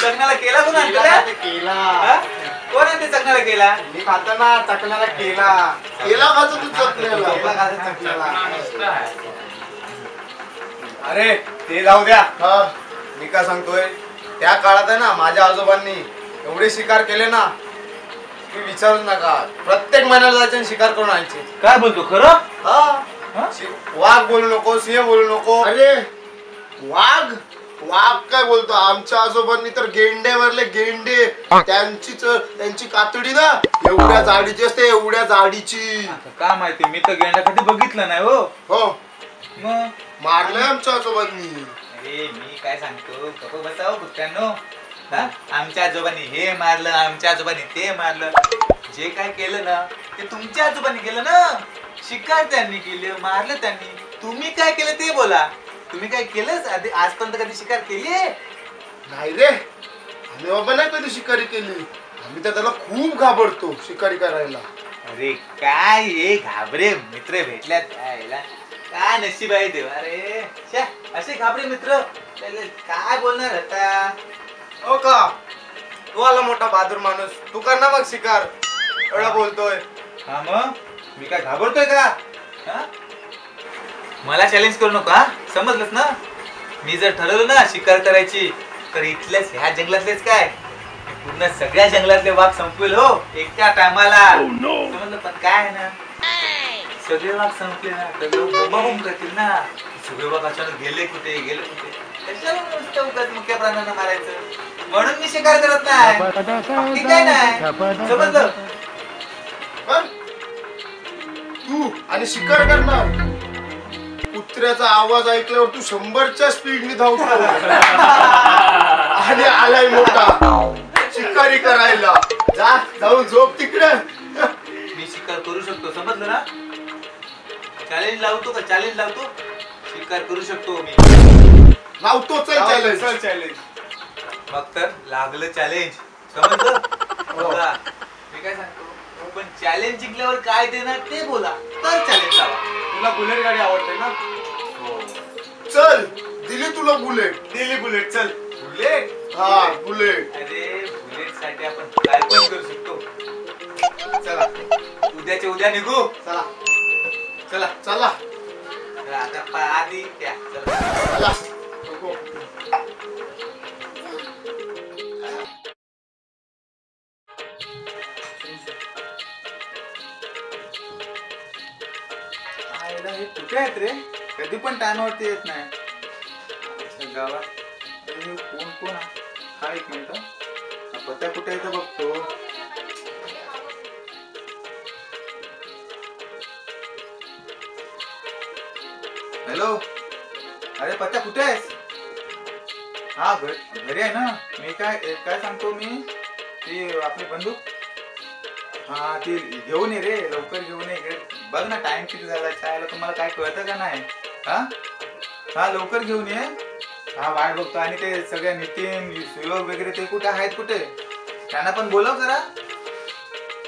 लग्नाला केला कोण आहे ते चकण्याला केला मी खाता ना चकण्याला केला खायचं तू चकण्याला अरे ते जाऊ द्या मी काय सांगतोय त्या काळात आहे ना माझ्या आजोबांनी एवढे शिकार केले ना की विचारूच नका प्रत्येक महिन्याला जायचे शिकार करून आणायचे काय बोलतो खरं वाघ बोलू नको सिंह बोलू नको अरे वाघ वाघ काय बोलतो आमच्या आजोबांनी तर गेंड्यावरले गेंडे त्यांची कातडी ना एवढ्या जाडीची असते एवढ्या जाडीची काय माहिती मी तर गेंडा कधी बघितलं नाही हो मग मारलंय आमच्या आजोबांनी अरे मी काय सांगतो गप्प बसाव कुत्र्यांनो आमच्या आजोबांनी हे मारलं आमच्या आजोबांनी ते मारलं जे काय केलं ना ते तुमच्या आजोबांनी केलं ना शिकार त्यांनी केलं मारलं त्यांनी तुम्ही काय केलं ते बोला तुम्ही काय केलंच आजपर्यंत कधी शिकार केली नाही रे आम्ही बाबा नाही कधी शिकारी केली आम्ही तर त्याला खूप घाबरतो शिकारी करायला अरे काय हे घाबरे मित्र भेटल्यात काय नशीब आहे देवा अरे असे घाबरे मित्र काय बोलणार आता हो का तू आला मोठा बहादूर माणूस तू कर ना मग शिकार एवढा बोलतोय हा मग मी काय घाबरतोय का मला चॅलेंज करू नका समजलंस ना मी जर ठरवलं ना शिकार करायची तर इथल्याच ह्या जंगलातलेच काय पूर्ण सगळ्या जंगलातले वाघ संपवेल हो एका टायमाला समजलं पण काय आहे ना सगळे वाघ संपले ना तर लोक बोंबाबोंब करतील ना सगळे वाघ अचानक गेले कुठे कशाला नुसतं उगाच मुख्य प्राण्यांना मारायचं म्हणून मी शिकार करत नाही काय नाही समजलं तू आणि शिकार करणार कुत्र्याचा आवाज ऐकल्यावर तू 100च्या स्पीडने धावतो आणि आलाय मोठा शिकारी करायला जाऊन झोप तिकडे मी शिकार करू शकतो समजलं ना चॅलेंज लावतो का चॅलेंज लावतो शिकार करू शकतो मी लावतो चल चॅलेंज मग तर लागलं चॅलेंज समजलं बघा मी काय सांगतो पण चॅलेंज जिंकल्यावर काय देणार ते बोला तर चॅलेंज लावा तुला बुलेट गाडी आवडते ना चल दिली तुला बुलेट चल बुलेट बुलेट अरे बुलेट साठी आपण काय पण करू शकतो चला उद्याच्या उद्या निघू चला आता आधी द्या चला हे कुठे आहेत रे कधी पण टायमावरती येत नाही गावात कोण हा एक मिनिट पत्ता कुठे आहे बघतो हॅलो अरे पत्ता कुठे आहेस हा घरी आहे ना मी काय सांगतो मी ती आपली बंदूक हा ती घेऊन ये रे लवकर घेऊन ये बघ ना टाइम किती झाला चायला तुम्हाला काय कळतं का नाही हा लवकर घेऊन ये हा वाट बघतो आणि ते सगळे नितीन सुयोग वगैरे ते कुठे आहेत कुठे त्यांना पण बोलव जरा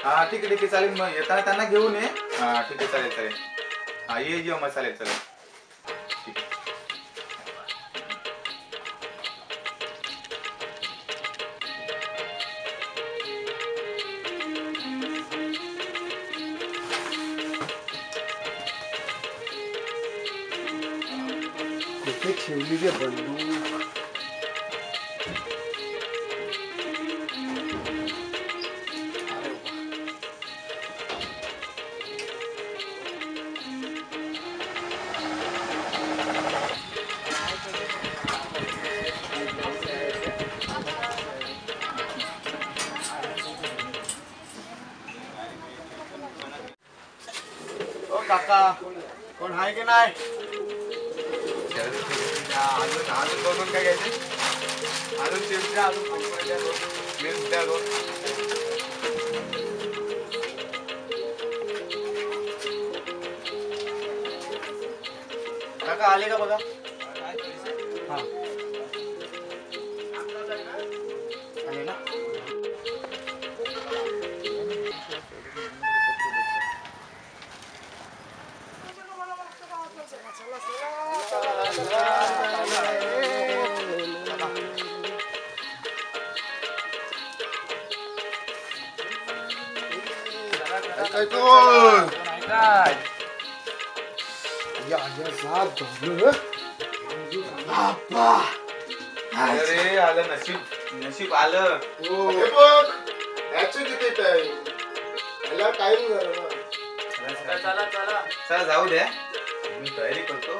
हा ठीक आहे चालेल मग येताना त्यांना घेऊन ये हा ठीक आहे चालेल हा ये मग चालेल ठीक आहे ठेवली रे बंदूक ओ काका कोण आहे की नाही अजून दोन काय घ्यायचे अजून चिप्स द्या अजून द्या दोन काका आले का बघा. हा आले ना. काय तो या जात झालं बाप्पा. अरे आलं नशीब, नशीब आलं. हे बघ ह्याचे किती टाइम ह्याला टाइम झाला ना. चला चला. चला जाऊ द्या, मी तयारी करतो.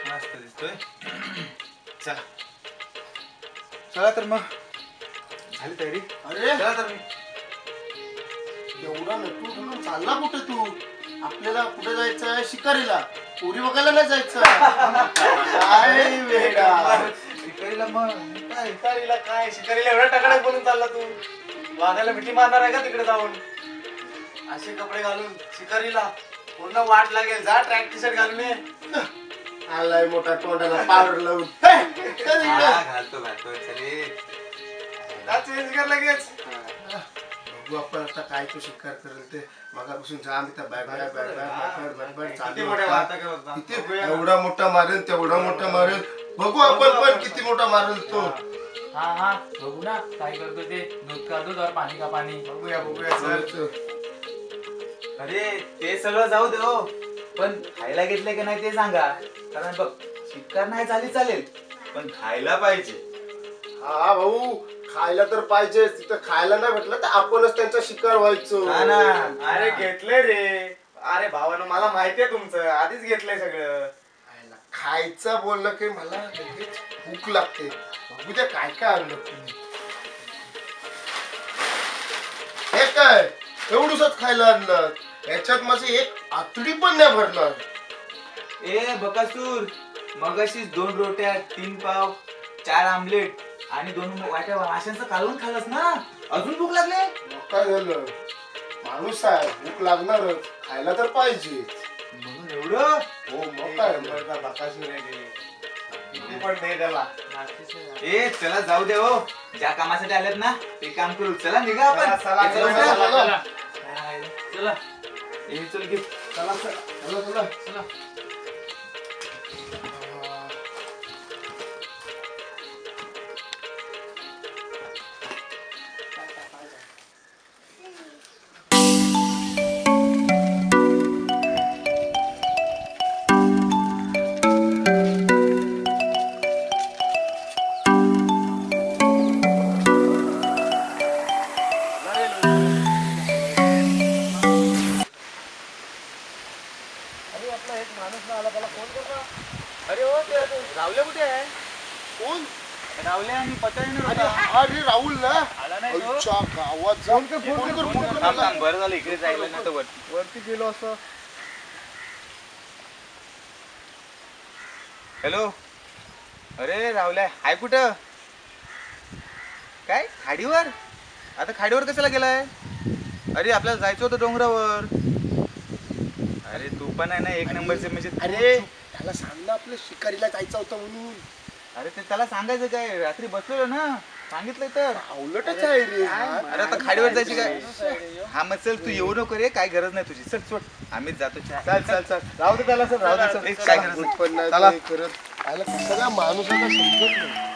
मस्त दिसतोय. चला चला तर मग झाली तयारी. अरे चला तर मी एवढा नटू म्हणून चालला कुठे तू. आपल्याला कुठे जायचंय शिकारीला. पोरी बघायला नाही जायचं. काय वेडा. शिकारीला मग काय शिकारीला काय शिकारीला एवढा टकडक बोलून चालला तू. वाघाला मिठी मारणार आहे का तिकडे जाऊन. असे कपडे घालून शिकारीला पूर्ण वाट लागेल. जा ट्रॅक टी शर्ट घालून ये. आलाय मोठा तोंडाला पावडर लावून. हे, चल इकडे. हा, घालतो चले. चेंज कर लगेच. बघू आपण आता काय तो शिकार करेल ते. मगापासून जाम इथं bag bag bag bag bag bag किती चालू मोठ्या होता. वाहता का बघा. किती एवढा मोठा मारेल तेवढा मोठा मारेल. बघू आपण पण किती मोठा मारेल तो. हाँ हाँ बघू ना काय करतो ते. दूध का दूध और पानी का पानी. बघूया बघूया सर. अरे ते सगळं जाऊ दे हो, पण खायला घेतलंय का नाही ते सांगा. कारण बघ शिकार नाही झाली चालेल, पण खायला पाहिजे. हा भाऊ खायला तर पाहिजे. तिथं खायला नाही भेटलं तर आपणच त्यांचा शिकार व्हायचो. हा ना. अरे घेतलंय रे. अरे भावानं मला माहितीये तुमचं. आधीच घेतलंय सगळं. खायचं बोललं की मला लगेच भूक लागते. बघू द्या काय काय आणलं तुम्ही. हे काय एवढूसच खायला आणलं. याच्यात माझी एक आतडी पण नाही भरणार. ए बकासूर, मगाशीच 2 रोट्या, 3 पाव, 4 आमलेट आणि 2 वाट्या माशांचं कालवण खाल्लंस ना. अजून भूक लागले. मग काय झालं. माणूस आहे भूक लागणारच. खायला तर पाहिजे. म्हणून एवढं. हो मग काय झालं? नंबरचा बकासूर आहे ते. किती पण दे त्याला. ए चला जाऊ दे हो, ज्या कामासाठी आलेत ना ते काम करू. चला निघा आपण. चला, चला, ए, चला, चला, चला. चला. चला ए, चल घे. चला चला चला चला. अरे आपला एक माणूस ना आला. त्याला फोन कर ना. अरे हो ते रावले कुठे आहे. कोण. रावले आणि पचायनं अरे होता. अरे राहुल ना. आला नाही तो. आमच्या गावात जाऊन फोन कर. थांब, थांब. बरं झालं इकडे जायला नाही तर वरती गेलो असं. हॅलो. अरे रावल्या हाय कुठं. काय खाडीवर. आता खाडीवर कशाला गेलाय. अरे आपल्याला जायचं होतं डोंगरावर. अरे तू पण आहे ना एक नंबरचे म्हणजे अरे त्याला सांग ना आपल्या शिकारीला जायचं होतं म्हणून. अरे ते त्याला सांगायचं काय. रात्री बसलेलो ना, सांगितलंय तर. उलटच आहे रे. अरे आता खाडीवर जायची काय. हा मग चल तू येऊ नको रे. काय गरज नाही तुझी. चल सोड आम्हीच जातो. चल चल चल राहू दे त्याला. सर राहू दे चल. ए, काय गरज नाही. पण नाही चला. ते करत. आला सगळा माणूस आता समजत नाही.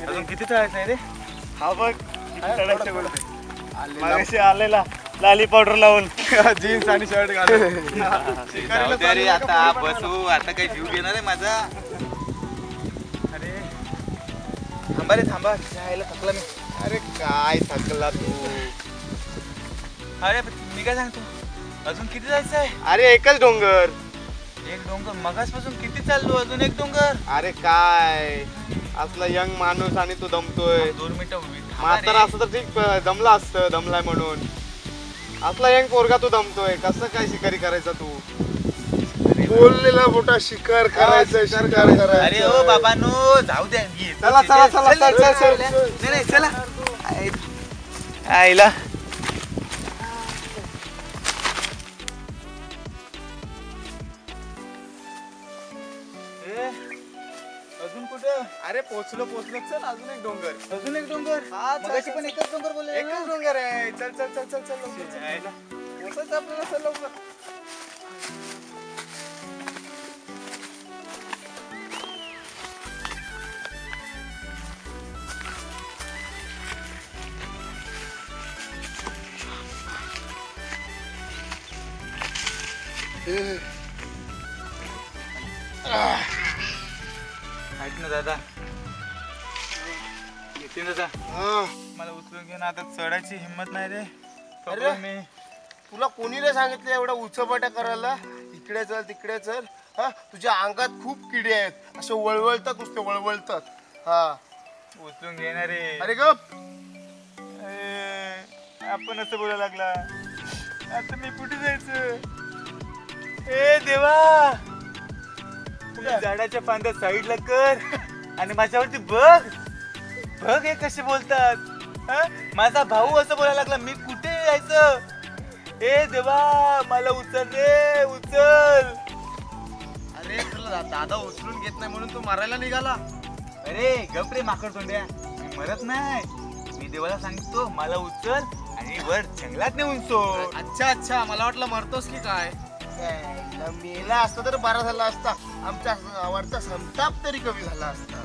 अजून किती तळायचं आहे रे. हा बघ आलेला. मागाशी आलेला लाली पावडर लावून जीन्स आणि शर्ट घालून. जाऊ दे रे आता बसू. आता काही जीव घेणार आहे माझा. अरे थांबा रे थांबा. जायला थकला मी. अरे काय थकला तू? अरे मी काय सांगतो, अजून किती जायचं आहे? अरे एकच डोंगर. एक डोंगर मगासपासून किती चाललो, अजून एक डोंगर. अरे काय असला यंग माणूस आणि तू दमतोय. 2 मिनिटं उभी थांबा म्हातारा रे. असं तर ठीक दमला असतं, दमलाय म्हणून. असला यंग पोरगा तू दमतोय, कसं काय शिकारी करायचा तू? बोललेला मोठा शिकार करायचा, शिकार करायचा. अरे ओ बाबांनो, जाऊ द्या. चला चला चला चल चल चल. नाही नाही चला. आईला अजून कुठं? अरे पोचलो पोचलो, चल अजून एक डोंगर. अजून एक डोंगर. हा, चल, मगाशी चल, पण चल. एकच डोंगर बोलले एकच डोंगर आहे. चल चल चल चल चल लवकर चल. आईला. पोचायचं आपल्याला, चल लवकर. ऐक ना दादा, येते ना दादा, हा. मला उचलून घेऊन आता चढायची हिंमत नाही रे. अरे. मी तुला कोणी रे सांगितलं एवढा उचपाट्या करायला? इकडे चल तिकडे चल. हा, तुझ्या अंगात खूप किडे आहेत, असे वळवळतात, नुसते वळवळतात. हा. उचलून घेणार रे. अरे गप. आपण असं बोलायला लागला, आता मी कुठे जायचं? ए देवा, तुम्ही झाडाच्या फांद्या साईडला कर आणि माझ्यावरती बघ बघ, हे कसे बोलतात. हं? माझा भाऊ असं बोलायला लागला, मी कुठे यायचं? ए देवा, मला उचल रे, उचल. अरे तुला दादा उचलून घेत नाही म्हणून तू मारायला निघाला? अरे गप रे माकड तोंड्या, मी मरत नाही. मी देवाला सांगतो मला उचल आणि वर जंगलात नेऊन सोड. अच्छा अच्छा, मला वाटलं मरतोस की काय. मेला असता तर बरा झाला असता, आमचा आवडता संताप तरी कमी झाला असता.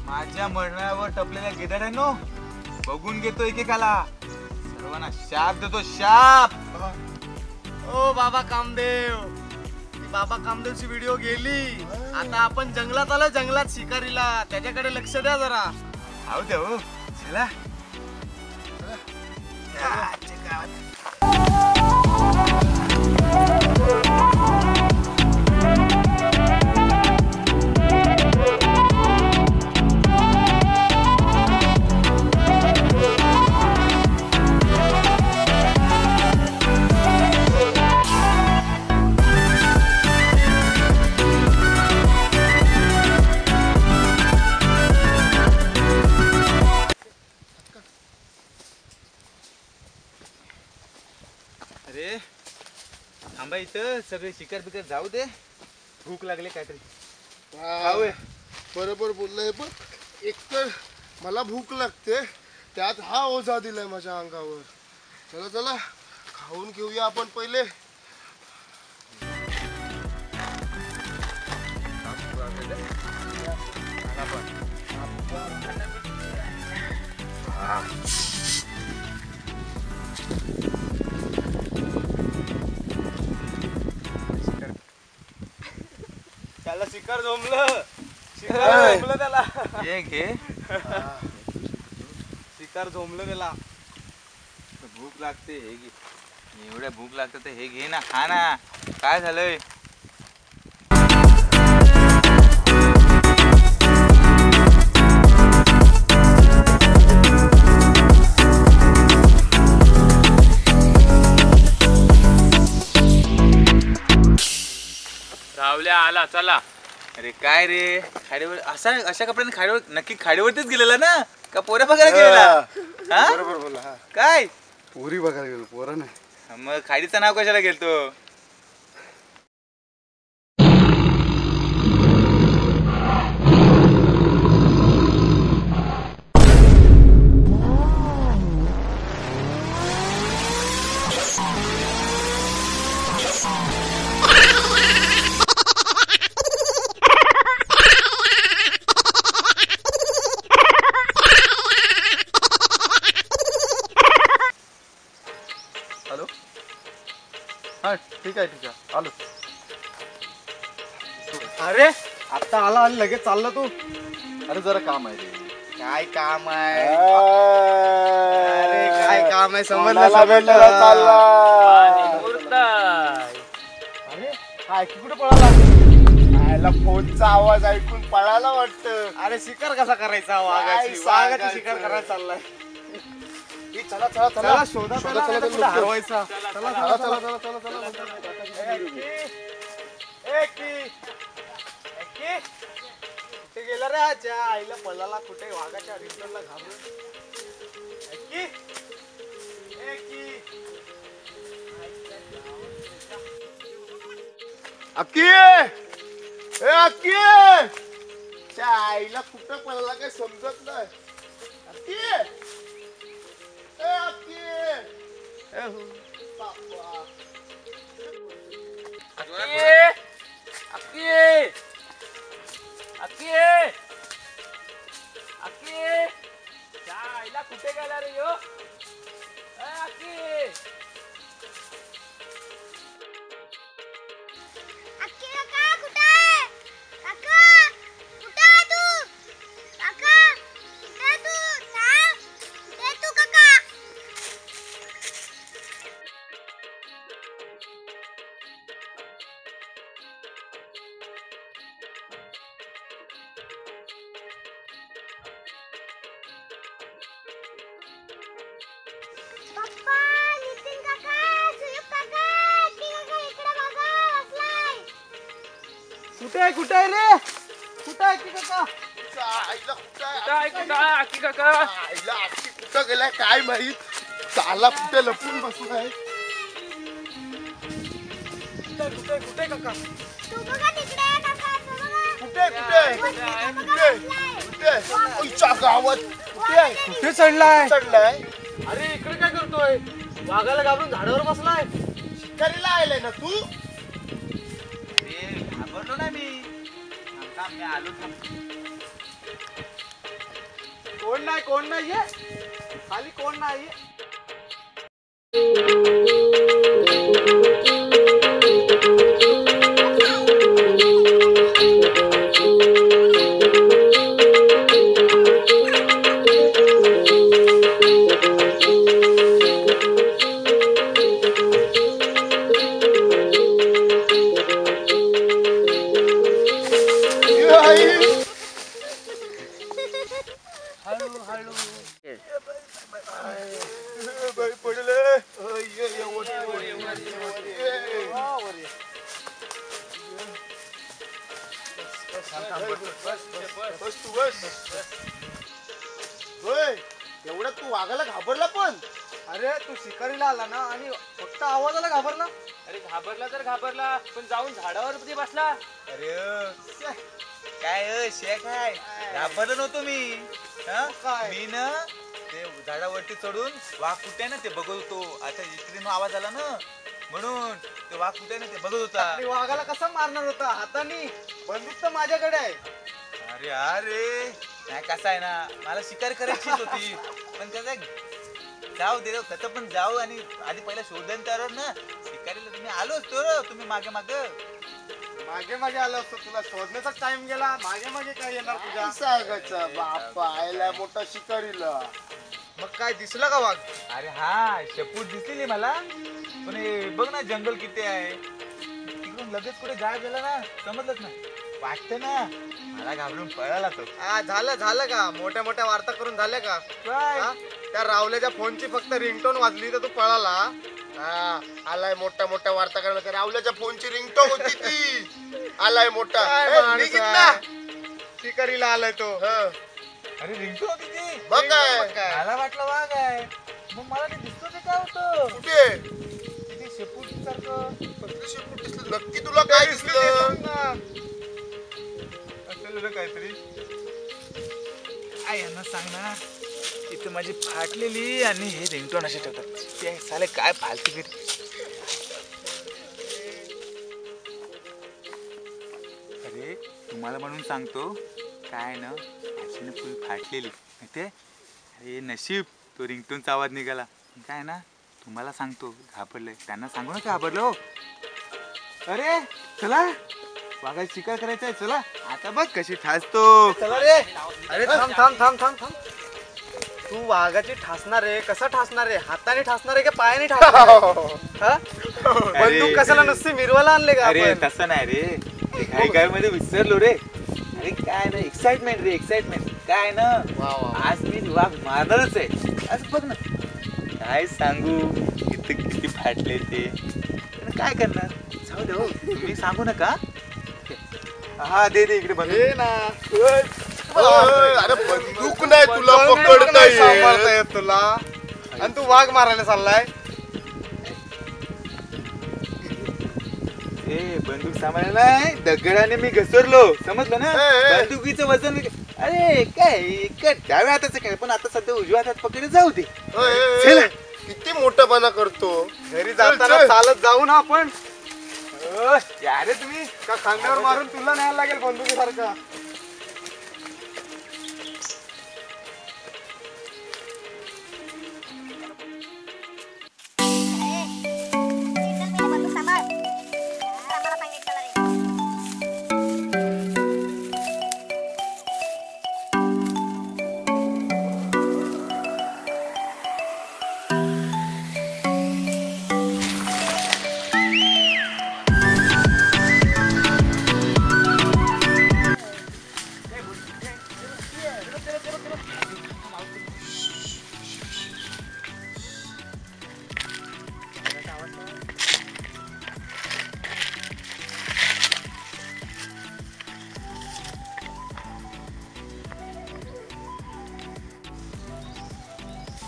माझ्या मरणावर टपलेल्या गिधाड्यानो बघून घेतो एकेकाला, सर्वांना शाप देतो, शाप. ओ बाबा कामदेव, ती बाबा कामदेवची व्हिडिओ गेली. आता आपण जंगलात आलो, जंगलात शिकारीला, त्याच्याकडे लक्ष द्या जरा. आहो द्या हो, चला. अरे थांबा, इथं सगळे शिकार बिकार जाऊ दे, भूक लागले काहीतरी खाऊया. बरोबर बोललंय, पण एकतर मला भूक लागते, त्यात हा ओझा दिलाय माझ्या अंगावर. चला चला खाऊन घेऊया आपण पहिले. त्याला शिकार जमलं, शिकार जमलं त्याला, हे घे. शिकार जमलं त्याला. भूक लागते, हे घे. एवढ्या भूक लागते तर हे घे ना, खा ना. काय झालंय? रावल्या आला, चला. अरे काय रे, खाडीवर अशा कपड्याने खाडीवर, नक्की खाडीवरतीच गेलेला ना का पोऱ्या बघायला गेलेला? हा? बरोबर बोला. हा, काय पुरी बघायला गेलो, पोरं नाही. मग खाडीचं नाव कशाला गेलतो? हॅलो. हा ठीक आहे आलो. अरे आता आला आणि लगेच चालला तू. अरे जरा काम आहे रे. काय काम आहे अरे काय काम आहे कोणाला भेटायला चालला अरे काय की कुठे पळाला आयला फोनचा आवाज ऐकून पळायला वाटतं. अरे शिकार कसा करायचा वाघाची काय वाघाची सांगायचं? शिकार करायला चाललाय ए, चला चला चला चला शोधा शोधा, त्याला, चला, नाही तर चला, हरवायचा चला चला चला चला चला कुठे गेला रे आजच्या आईला पळाला कुठे वाघाच्या रिंगणला घाबरून एक्की? अक्की ए अक्की त्या आईला कुठं पळाला काय समजत नाही. अक्की ए अक्की बाप्पा. कुठे गेला रे यो अक्की काका कुठे आहे? काका कुठे आहे तू? काका कुठे आहे तू? सांग. कुठे आहे तू काका? पप्पा, नितीन काका, सुयोग काका, अक्की काका इकडे बघा बसलाय. कुठे आहे रे कुठे आहे की काका त्या आईला कुठं आहे? आईला अक्की कुठं गेलाय काय माहित. चाला कुठे लपून बसलाय. कुठे काका तू बघा तिकडे काका, तू बघा. कुठे कुठे कुठे कुठे आईच्या गावात कुठे आहे? कुठे चढलाय चढलाय अरे इकडे काय करतोय वाघाला घाबरून झाडावर बसलाय शिकारीला आलाय ना तू. घाबरलो ना मी आलो कोण नाही ये खाली कोण नाही एवढ्यात तू वाघाला घाबरला पण. अरे तू शिकारीला आला ना आणि फक्त आवाजाला घाबरला अरे घाबरला तर घाबरला पण जाऊन झाडावर कधी बसला अरे काय शेख आहे घाबरलो नव्हतो मी हं? काय? मी ना ते झाडावरती चढून वाघ कुठे आहे ना ते बघत होतो. आता इकडे आवाज आला ना म्हणून ते वाघ कुठे आहे ना ते बघत होता. आणि वाघाला कसा मारणार होता हाताने बंदूक तर माझ्याकडे आहे अरे अरे नाही कसं आहे ना मला शिकार करायचीच होती पण कसं जाऊ दे कसं पण जाऊ आणि आधी पहिला शोधन तर ना शिकारीला तुम्ही आलो असतो रे तुम्ही मागे मागे आलो असतो तुला शोधण्याचा टाइम गेला मागे काय येणार तुझ्या काय सांगायचं बाप्पा आयला मोठा शिकारीला. मग काय दिसलं का वाघ अरे हा शेपूट दिसली मला पण हे बघ ना जंगल किती आहे तिकडून लगेच कुठे गायब झाला ना समजलंच नाही वाटतं ना मला घाबरून पळाला तो. झालं का मोठ्या वार्ता करून झाल्या का काय हा? त्या रावल्याच्या फोनची फक्त रिंगटोन वाजली तर तू पळाला हा आलाय मोठ्या वार्ता करायला. त्या रावल्याच्या फोनची रिंगटोन होती ती. आलाय मोठा काय ए, माणूस निघित आहे? ना. शिकारीला आलाय तो हं. अरे रिंगटोन होती ती बघ काय मग काय? मला वाटलं वाघ आहे मग मला ते दिसतो ते काय होतं कुठे ते शेपूट सारखं कसलं शेपूट दिसलं नक्की तुला काय दिसलं. असेल रे काहीतरी आई यांना सांग ना इथं माझी फाटलेली आणि हे रिंगटोन असे ठेवतात ते साले काय फालतू गिरी. अरे तुम्हाला म्हणून सांगतो काय ना अशी फुल फाटलेली माहितीये अरे नशीब तो रिंगटोनचा आवाज निघाला काय ना तुम्हाला सांगतो घाबरलंय त्यांना सांगू ना घाबरलो. अरे चला वाघाची शिकार करायचा आहे. चला आता बघ कशी ठासतो. चला रे. अरे थांब थांब थांब थांब थांब. तू वाघाची ठासणार आहे, कसं ठासणार आहे? हाताने ठासणार आहे की पायाने ठासणार आहे? बंदूक कशाला नुसती मिरवायला आणले का अरे आपण? तसं नाही रे, ते घाई घाई मध्ये विसरलो रे. अरे काय ना एक्साइटमेंट रे, एक्साइटमेंट काय ना. आज मी वाघ मारणारच आहे. आज बघ ना काय सांगू, किती फाटले ते. पण काय करणार, जाऊ दे हो, तुम्ही सांगू नका. हा दे दे इकडे हे ना. अरे बंदूक नाही तुला पकडता सांभाळता येत. येत तुला, आणि तू वाघ मारायला चाललाय. ए बंदूक सांभाळायला नाही, दगडाने मी घसरलो, समजलं ना. ए. बंदुकीचं वजन अरे काय डाव्या हाताचं काय, पण आता सध्या उजव्या हातात पकडे जाऊ दे. चला. किती मोठापणा करतो. घरी चल, जाताना चल. चालत जाऊ ना आपण. या रे तुम्ही का खांद्यावर मारून तुला न्यायला लागेल बंदुकीसारखा. बंदूक सांभाळ. आम्हाला सांगितलं रे.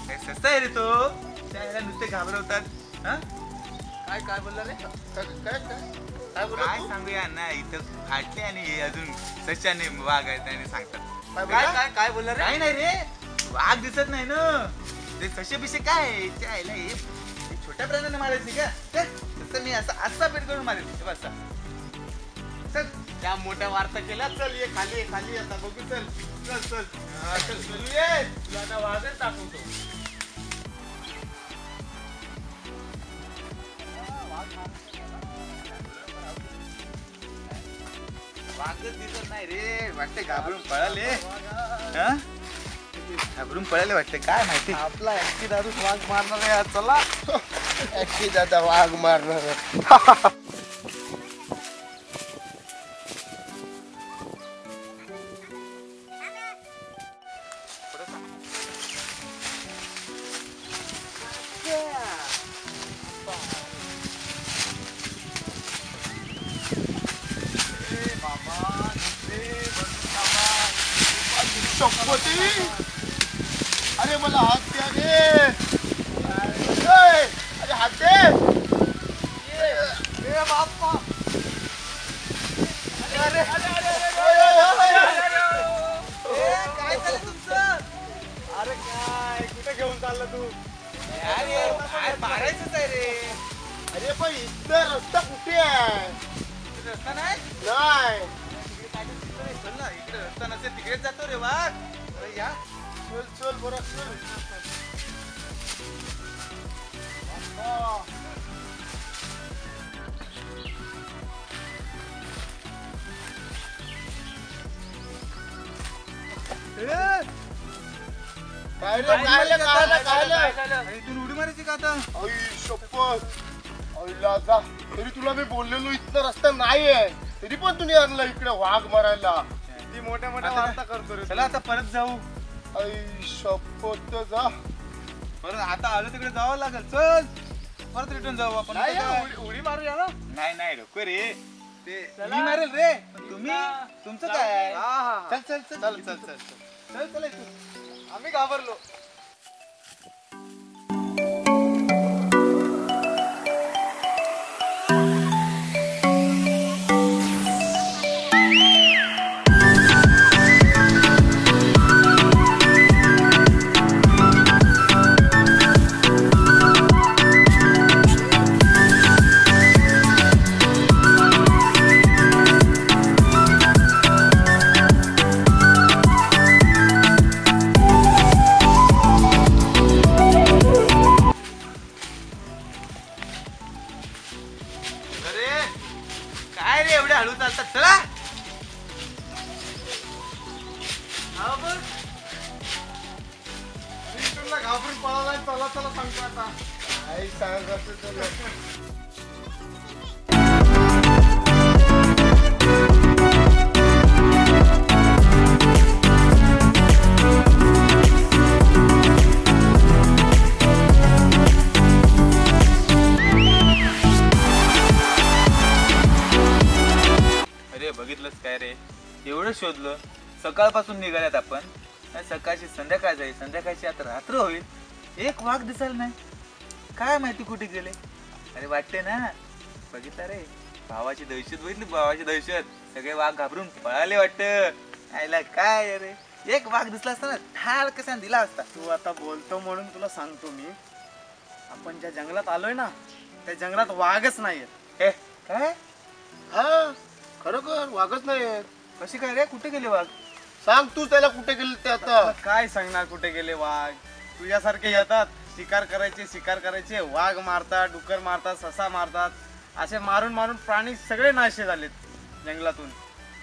काय सस्ता आहे रे तो, त्याला नुसते घाबरवतात. हा? काय काय बोलला रे? काय काय काय बोलत काय तू? सांगूया ना, इथं फाटले आणि हे अजून सच्याने वाघ आहेत आणि सांगतात. काय काय बोलला? काय काय बोलला रे? काय नाही रे, वाघ दिसत नाही ना. ते सशे बिशे काय त्या आईला हे छोट्या प्राण्याने मारायची का. तसं मी असा पेट करून मारेल. हे बघ असा. चल त्या मोठ्या वार्ता केल्या. चल ये खाली, खाली आता बघू. चल चल चल हा, चल चलू ये. तुला आता वाघच दाखवतो. वाघच दिसत नाही रे, वाटते घाबरून पळाले. हा? घाबरून पळाले वाटते, काय माहिती. आपला ऍक्टी दारू वाघ मारणार आहे आज. चला. ऍक्टी दादा वाघ मारणार. शपथी. अरे मला हात द्या रे. अरे हात दे. ए बाप्पा. अरे काय झालं तुमचं? अरे काय कुठे घेऊन चालला तू? काय मारायचंच आहे रे. अरे पण इथं रस्ता कुठे आहे? इकडे रस्ता नाही. नाही. चल ना, इकडे रस्ता नसेल तिकडेच जातो रे वाघ. अरे या. चल चल बरं चल. काय रे काय इथून उडी मारायची का आता? आई शपथ. आईला जा. तरी तुला मी बोललेलो इथं रस्ता नाही आहे, तरी पण तुम्ही आणला इकडे वाघ मारायला. ती मोठ्या मोठ्या आता- वार्ता करतो रे. चला आता परत जाऊ. आई शपथ जा. परत आता आलो तिकडे जावं लागेल. चल परत रिटर्न जाऊ आपण. नाही काय? उडी मारूया ना. नाही नाही नको रे, ते मी मारेल रे, पण तुम्ही तुमचं काय आहे? हा हा चल चल चल चल चल चल चल चल इथून. आम्ही घाबरलो. काय रे एवढे हळू चालतात चला. घाबरून पळाला चला चला सांगतो आता. आई सांगत तुला. अरे बघितलंच काय रे एवढं शोधलं सकाळपासून निघाल्यात आपण आणि सकाळची संध्याकाळ जाईल संध्याकाळची आता रात्र होईल एक वाघ दिसायला नाही काय माहिती कुठे गेले. अरे वाटते ना बघितलं रे भावाची दहशत बघितली भावाची दहशत सगळे वाघ घाबरून पळाले वाटत आयला काय रे एक वाघ दिसला असता ना ठार कसा दिला असता. तू आता बोलतो म्हणून तुला सांगतो मी आपण ज्या जंगलात आलोय ना त्या जंगलात वाघच नाहीये. हे काय हा खरोखर वागच नाही. कशी काय रे कुठे गेले वाघ. सांग तू त्याला कुठे गेले ते आता. आता काय सांगणार कुठे गेले वाघ. तुझ्यासारखे येतात शिकार करायचे वाघ मारतात डुक्कर मारतात ससा मारतात असे मारून मारून प्राणी सगळे नाशे झालेत जंगलातून.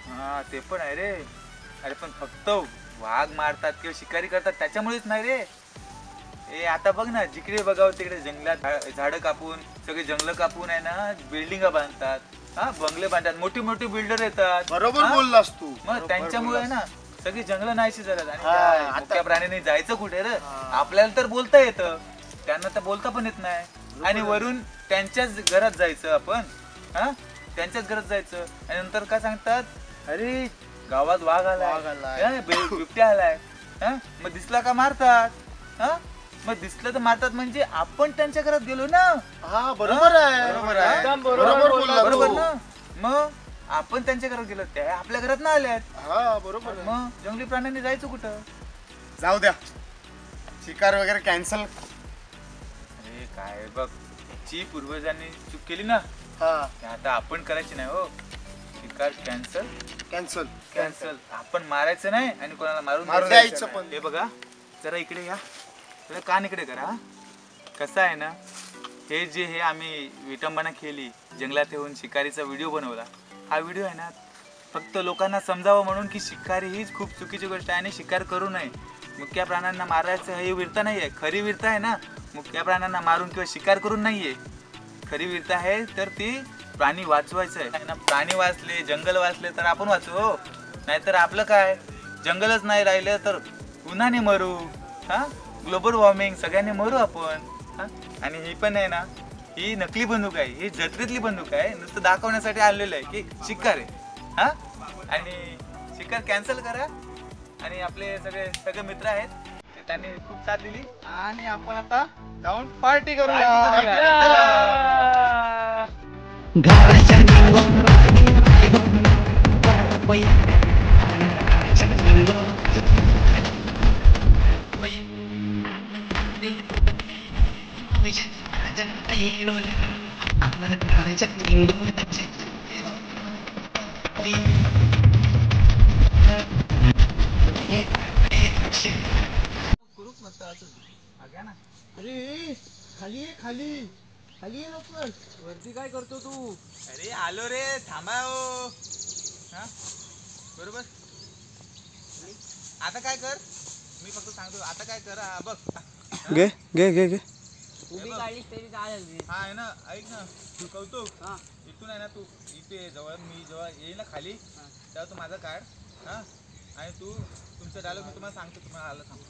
हा ते पण आहे रे. अरे पण फक्त वाघ मारतात किंवा शिकारी करतात त्याच्यामुळेच नाही रे. ए आता बघ ना जिकडे बघावं तिकडे जंगलात झाडं कापून सगळे जंगल कापून आहे ना बिल्डिंग बांधतात. हा बंगले बांधतात मोठी मोठी बिल्डर येतात. बरोबर हा? बोललास तू. मग त्यांच्यामुळे ना सगळी जंगल नाहीशी झाल्यात आणि हा, त्या आता- मुक्या प्राण्यांनी जायचं कुठे रे. आपल्याला तर बोलता येतं त्यांना तर बोलता पण येत नाही आणि वरून त्यांच्याच घरात जायचं आपण. हा त्यांच्याच घरात जायचं आणि नंतर काय सांगतात अरे गावात वाघ आलाय हा, बिबट्या आलाय. हा मग दिसला का मारतात. हा मग दिसलं तर मारतात म्हणजे आपण त्यांच्या घरात गेलो ना. हा बरोबर आहे. बरोबर आहे. एकदम बरोबर बोलला बरोबर तू. ना. मग आपण त्यांच्या घरात गेलो त्या आपल्या घरात ना आल्यात. हा बरोबर आहे. मग जंगली प्राण्यांनी जायचं कुठं. जाऊ द्या शिकार वगैरे कॅन्सल. अरे काय बघ ची पूर्वजांनी चूक केली ना हा ते आता आपण करायची नाही हो. शिकार कॅन्सल कॅन्सल. आपण मारायचं नाही आणि कोणाला मारून मारून द्यायचं द्यायचं नाही. पण. हे बघा जरा इकडे या जरा कान इकडे करा. हा. कसं आहे ना हे जे हे आम्ही विटंबना केली जंगलात येऊन शिकारीचा व्हिडिओ बनवला हा व्हिडिओ आहे ना फक्त लोकांना समजावं म्हणून की शिकारी हीच खूप चुकीची गोष्ट आहे आणि शिकार करू नये. मुक्या प्राण्यांना मारायचं ही वीरता नाही आहे. खरी वीरता आहे ना मुक्या प्राण्यांना मारून किंवा शिकार करून नाही आहे. खरी वीरता आहे तर ती प्राणी वाचवायचं आहे ना. प्राणी वाचले जंगल वाचले तर आपण वाचू हो. नाहीतर आपलं काय जंगलच नाही राहिलं तर उन्हाने मरू. हा ग्लोबल वॉर्मिंग सगळ्यांनी मरू आपण. हा आणि ही पण आहे ना ही नकली बंदूक आहे ही जत्रेतली बंदूक आहे नुसतं दाखवण्यासाठी आलेलं आहे की शिकार आहे. हा आणि शिकार कॅन्सल करा आणि आपले सगळे मित्र आहेत ते त्यांनी खूप साथ दिली आणि आपण आता जाऊन पार्टी करूया. अरे खाली ये खाली खाली ये लवकर. वरती काय करतो तू. अरे आलो रे थांबा हो. हा बरोबर आता काय कर मी फक्त सांगतो आता काय कर हा बघ. घे घे घे घे. हा आहे ना ऐक ना तू कौतुक इथून आहे ना तू इथे जवळ मी जेव्हा येईल ना खाली तेव्हा तू माझा काढ. हा आणि तू तुमचं डायलॉग मी तुम्हाला सांगतो तुम्हाला आलं सांगतो.